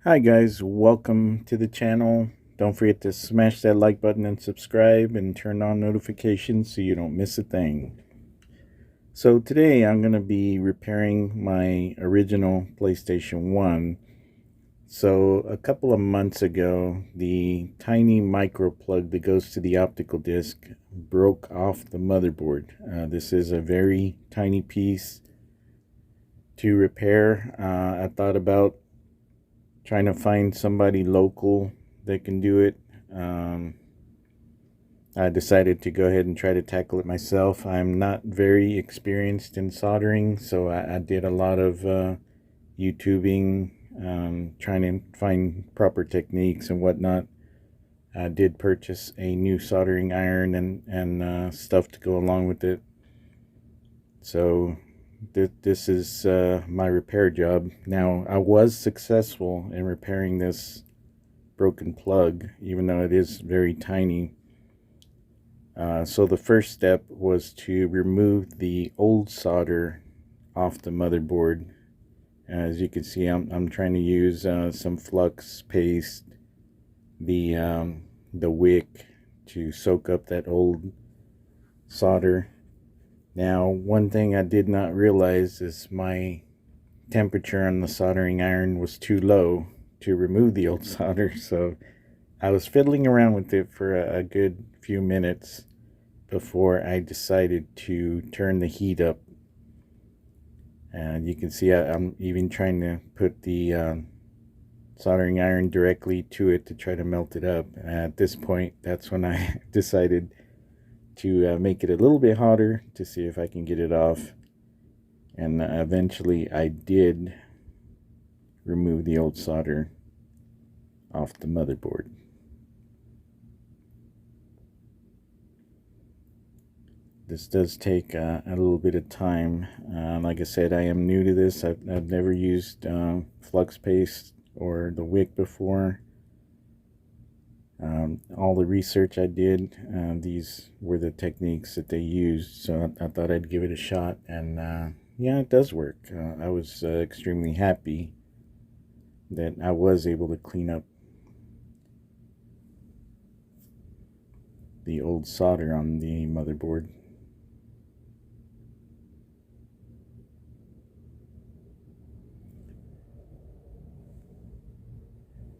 Hi guys, welcome to the channel. Don't forget to smash that like button and subscribe and turn on notifications so you don't miss a thing. So today I'm going to be repairing my original PlayStation 1. So a couple of months ago, the tiny micro plug that goes to the optical disc broke off the motherboard. This is a very tiny piece to repair. I thought about trying to find somebody local that can do it. Um, I decided to go ahead and try to tackle it myself. I'm not very experienced in soldering, so I did a lot of YouTubing, trying to find proper techniques and whatnot. I did purchase a new soldering iron and stuff to go along with it. So this is my repair job. Now, I was successful in repairing this broken plug, even though it is very tiny. So the first step was to remove the old solder off the motherboard. As you can see, I'm trying to use some flux paste, the wick, to soak up that old solder. Now, one thing I did not realize is my temperature on the soldering iron was too low to remove the old solder, so I was fiddling around with it for a good few minutes before I decided to turn the heat up. And you can see I'm even trying to put the soldering iron directly to it to try to melt it up. And at this point, that's when I decided to make it a little bit hotter to see if I can get it off. And eventually I did remove the old solder off the motherboard. This does take a little bit of time. Like I said, I am new to this. I've never used flux paste or the wick before. All the research I did, these were the techniques that they used, so I thought I'd give it a shot, and yeah, it does work. I was extremely happy that I was able to clean up the old solder on the motherboard.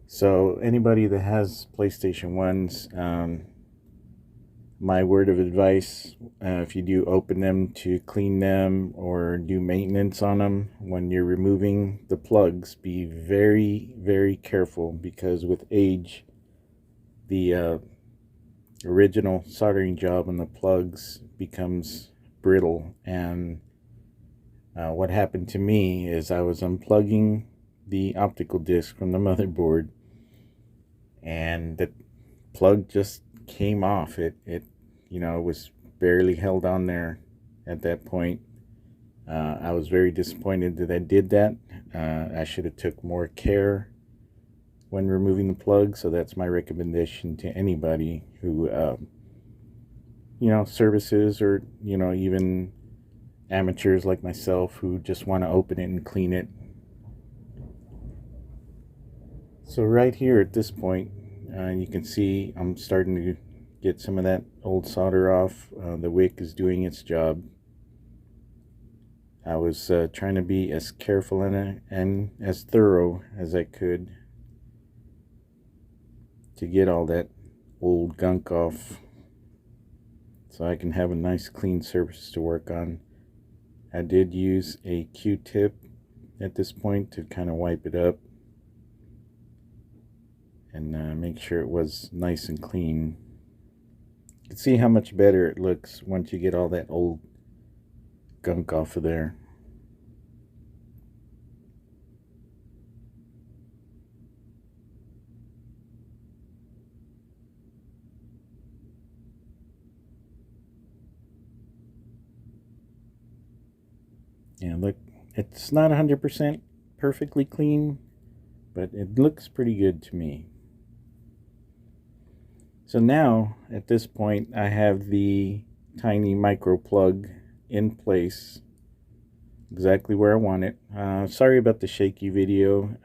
So anybody that has PlayStation 1s, my word of advice, if you do open them, to clean them or do maintenance on them when you're removing the plugs, be very, very careful, because with age, the original soldering job on the plugs becomes brittle. And what happened to me is I was unplugging the optical disc from the motherboard, and the plug just came off. It was barely held on there at that point. I was very disappointed that I did that. I should have took more care when removing the plug. So that's my recommendation to anybody who services, or even amateurs like myself who just want to open it and clean it. So right here at this point, you can see I'm starting to get some of that old solder off. The wick is doing its job. I was trying to be as careful and as thorough as I could to get all that old gunk off, so I can have a nice clean surface to work on. I did use a Q-tip at this point to kind of wipe it up and make sure it was nice and clean. You can see how much better it looks once you get all that old gunk off of there. Yeah, look, it's not 100% perfectly clean, but it looks pretty good to me. So now, at this point, I have the tiny micro plug in place exactly where I want it. Sorry about the shaky video.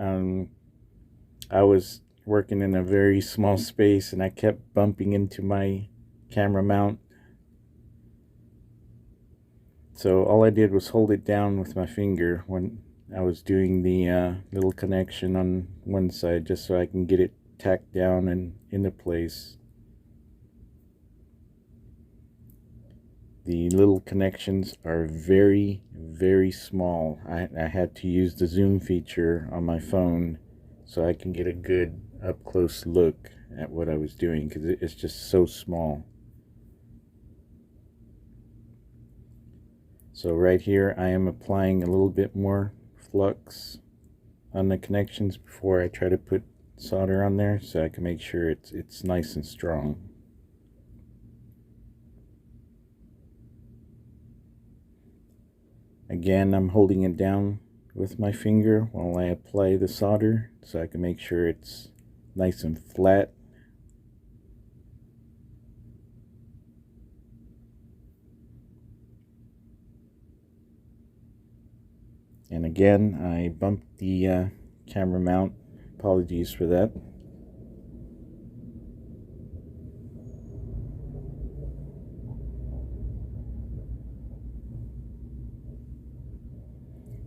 I was working in a very small space and I kept bumping into my camera mount. So all I did was hold it down with my finger when I was doing the little connection on one side, just so I can get it tacked down and into place. The little connections are very, very small. I had to use the zoom feature on my phone so I can get a good up close look at what I was doing, because it's just so small. So right here I am applying a little bit more flux on the connections before I try to put solder on there, so I can make sure it's nice and strong. Again, I'm holding it down with my finger while I apply the solder so I can make sure it's nice and flat. And again, I bumped the camera mount. Apologies for that.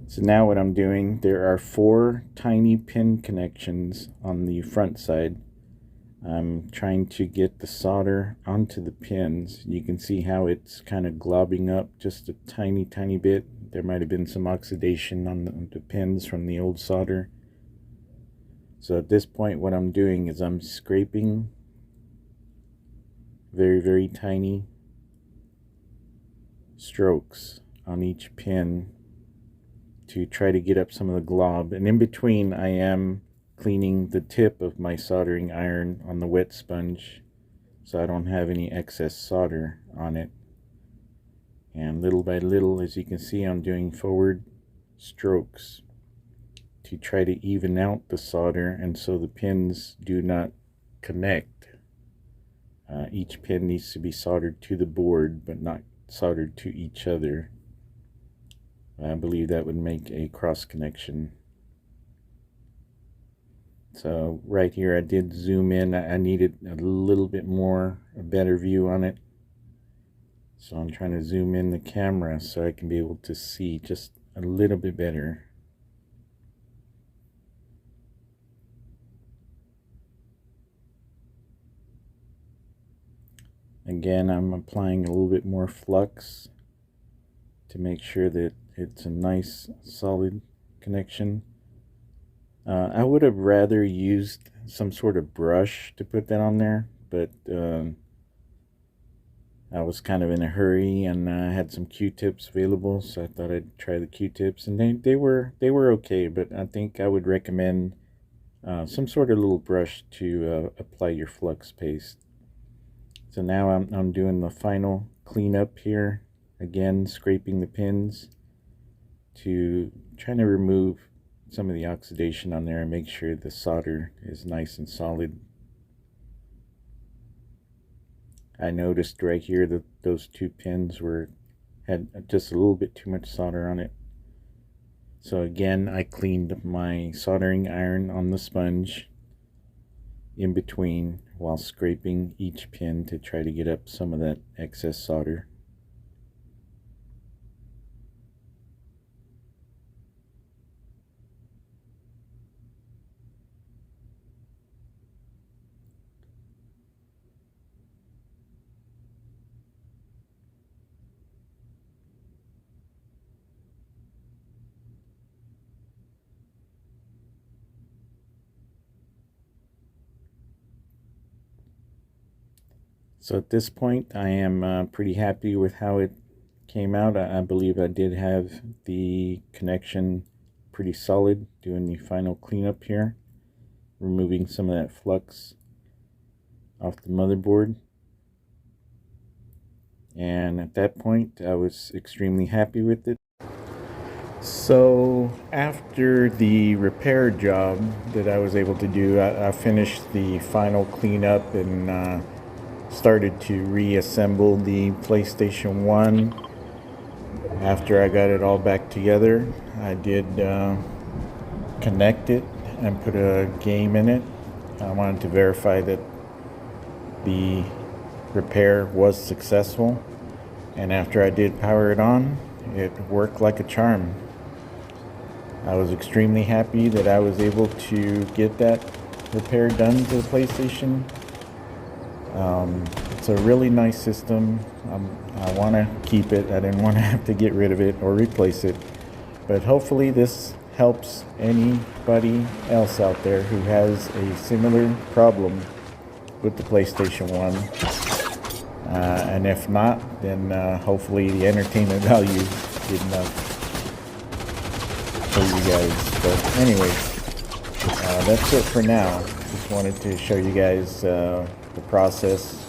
So now what I'm doing, there are 4 tiny pin connections on the front side. I'm trying to get the solder onto the pins. You can see how it's kind of globbing up just a tiny bit. There might have been some oxidation on the pins from the old solder. So at this point what I'm doing is I'm scraping very tiny strokes on each pin to try to get up some of the glob. And in between I am cleaning the tip of my soldering iron on the wet sponge so I don't have any excess solder on it. And little by little, as you can see, I'm doing forward strokes to try to even out the solder, and so the pins do not connect. Each pin needs to be soldered to the board but not soldered to each other. I believe that would make a cross connection. So right here I did zoom in. I needed a little bit more, a better view on it. So I'm trying to zoom in the camera so I can be able to see just a little bit better. Again, I'm applying a little bit more flux to make sure that it's a nice solid connection. I would have rather used some sort of brush to put that on there, but I was kind of in a hurry and I had some Q-tips available, so I thought I'd try the Q-tips, and they were okay, but I think I would recommend some sort of little brush to apply your flux paste. So now I'm doing the final cleanup here, again scraping the pins to trying to remove some of the oxidation on there and make sure the solder is nice and solid. I noticed right here that those 2 pins had just a little bit too much solder on it. So again, I cleaned my soldering iron on the sponge in between while scraping each pin to try to get up some of that excess solder. So at this point I am pretty happy with how it came out. I believe I did have the connection pretty solid doing the final cleanup here, removing some of that flux off the motherboard. And at that point I was extremely happy with it. So after the repair job that I was able to do, I finished the final cleanup and started to reassemble the PlayStation 1. After I got it all back together, I did connect it and put a game in it. I wanted to verify that the repair was successful, and after I did power it on, it worked like a charm. I was extremely happy that I was able to get that repair done to the PlayStation. It's a really nice system. I want to keep it. I didn't want to have to get rid of it or replace it. But hopefully this helps anybody else out there who has a similar problem with the PlayStation 1. And if not, then hopefully the entertainment value is good enough for you guys. But anyways, that's it for now. Just wanted to show you guys the process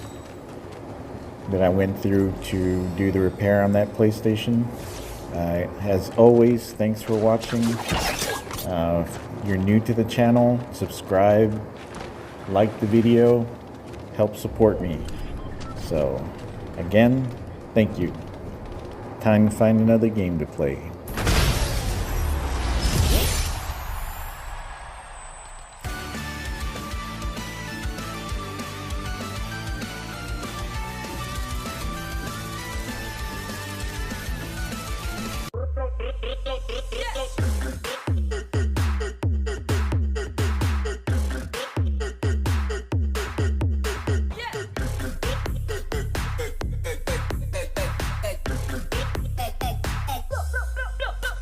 that I went through to do the repair on that PlayStation. As always, thanks for watching. If you're new to the channel, subscribe, like the video, help support me. So again, thank you. Time to find another game to play.